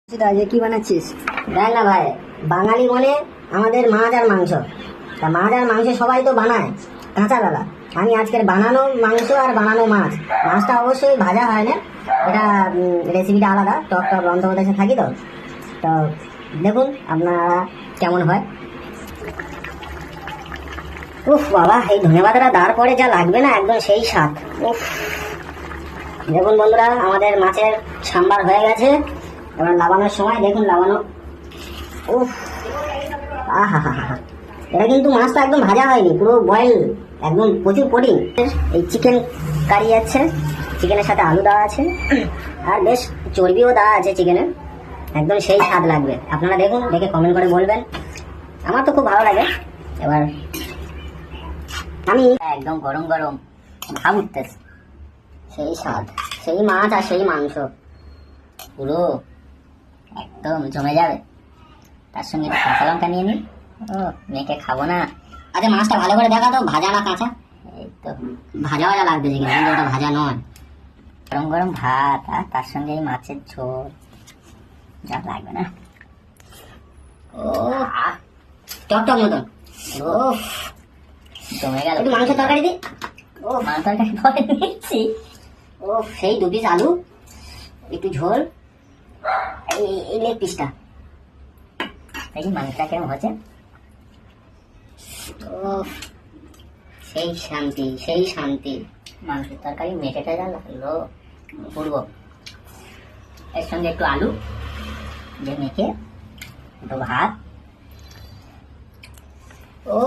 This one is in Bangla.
সেটা আজকে কি বানাচ্ছিস? দেখ না ভাই, বাঙালি বলে আমাদের মাছ আর মাংস। তা মাছ আর মাংস সবাই তো বানায় কাঁচাবেলা। আমি আজকের বানানো মাংস আর বানানো মাছ। মাছটা অবশ্যই ভাজা হয় না, এটা রেসিপিটা আলাদা। টক টক রন্ধদেশে থাকি তো তো দেখুন আপনারা কেমন হয়। উফ বাবা, এই ধনেপাতাটা দেওয়ার পরে যা লাগবে না, একদম সেই স্বাদ। উফ, দেখুন বন্ধুরা, আমাদের মাছের সাম্বার হয়ে গেছে। এবার লাবানোর সময় দেখুন লাবানো। উফ, আহা হা হা, এটা কিন্তু মাছটা একদম ভাজা হয়নি, পুরো বয়েল, একদম প্রচুর প্রোটিন। এই চিকেন কারি যাচ্ছে, চিকেনের সাথে আলু দেওয়া আছে আর বেশ চর্বিও দেওয়া আছে চিকেনে। একদম সেই স্বাদ লাগবে। আপনারা দেখুন, দেখে কমেন্ট করে বলবেন। আমার তো খুব ভালো লাগে। এবার আমি একদম গরম গরম ভাব উঠতেছে, সেই স্বাদ, সেই মাছ আর সেই মাংস পুরো একদম জমে যাবে। তার সঙ্গে একটু কাঁচা লঙ্কা নিয়ে নিই। ও, মেয়েকে খাবো না। আচ্ছা, মাছটা ভালো করে দেখা তো, ভাজা না কাঁচা? এই তো ভাজা ভাজা লাগতেছে, কিন্তু ওটা ভাজা নয়। গরম গরম ভাত আর তার সঙ্গে এই মাছের ঝোল, যা লাগবে না। ও, টক টক মতন। ও, জমে গেল। একটু মাংসের তরকারি দিই। ও, মাংস তরকারি পরে নিচ্ছি। ও, সেই 2 পিস আলু, একটু ঝোল, এই লেগ পিসটা। দেখি মাংসটা কেমন হচ্ছে। ও, সেই শান্তি, সেই শান্তি। মাংসের তরকারি মেটেটা যা লাগলো পূর্ব, এর সঙ্গে একটু আলু যে মেখে, একটু ভাত। ও,